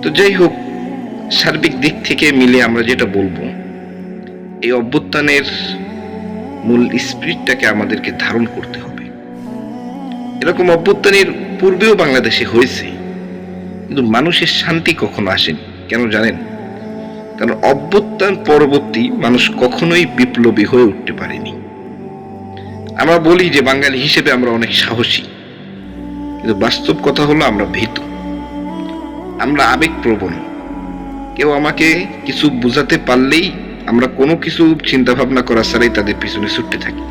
তো যাই হোক, সার্বিক দিক থেকে মিলে আমরা যেটা বলবো, এই অভ্যুত্থানের মূল স্পিরিটটাকে আমাদেরকে ধারণ করতে হবে। এরকম অভ্যুত্থানের পূর্বেও বাংলাদেশে হয়েছে, কিন্তু মানুষের শান্তি কখনো আসেনি। কেন জানেন? কারণ অভ্যুত্থান পরবর্তী মানুষ কখনোই বিপ্লবী হয়ে উঠতে পারেনি। আমরা বলি যে বাঙালি হিসেবে আমরা অনেক সাহসী, কিন্তু বাস্তব কথা হলো আমরা ভীতু, আমরা আবেগপ্রবণ। কেউ আমাকে কিছু বোঝাতে পারলেই আমরা কোনো কিছু চিন্তা ভাবনা করা ছাড়াই তাদের পিছনে ছুটতে থাকি,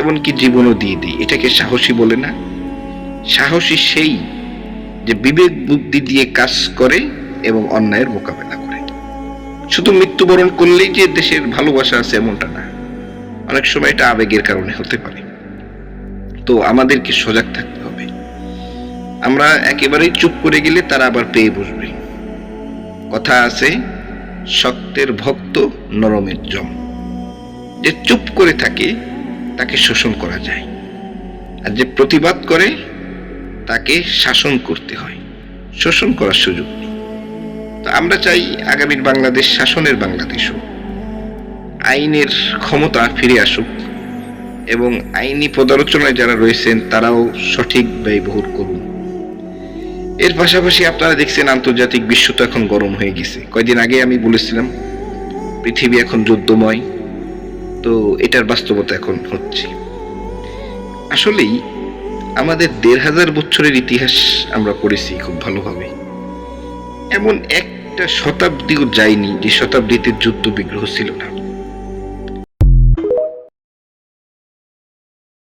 এমনকি জীবনও দিয়ে দিই। এটাকে সাহসী বলে না? সাহসী সেই যে বিবেক বুদ্ধি দিয়ে কাজ করে এবং অন্যায়ের মোকাবেলা করে। শুধু মৃত্যুবরণ করলেই যে দেশের ভালোবাসা আছে এমনটা না, অনেক সময় এটা আবেগের কারণে হতে পারে। তো আমাদেরকে সজাগ থাকতে হবে। আমরা একেবারেই চুপ করে গেলে তারা আবার পেয়ে বসবে। কথা আছে, শক্তের ভক্ত নরমের জম। যে চুপ করে থাকে তাকে শোষণ করা যায়, আর যে প্রতিবাদ করে তাকে শাসন করতে হয়, শোষণ করার সুযোগ নেই। তো আমরা চাই আগামীর বাংলাদেশ শাসনের বাংলাদেশ হোক, আইনের ক্ষমতা ফিরে আসুক, এবং আইনি পদালোচনায় যারা রয়েছেন তারাও সঠিক ব্যয়বহুল করুন। এর পাশাপাশি আপনারা দেখছেন আন্তর্জাতিক বিশ্ব তো এখন গরম হয়ে গেছে। কয়েকদিন আগে আমি বলেছিলাম পৃথিবী এখন যুদ্ধময়, তো এটার বাস্তবতা এখন হচ্ছে। আসলেই আমাদের ১,৫০০ বছরের ইতিহাস আমরা পড়েছি খুব ভালোভাবে। এমন একটা শতাব্দীও যায়নি যে শতাব্দীতে যুদ্ধ বিগ্রহ ছিল না।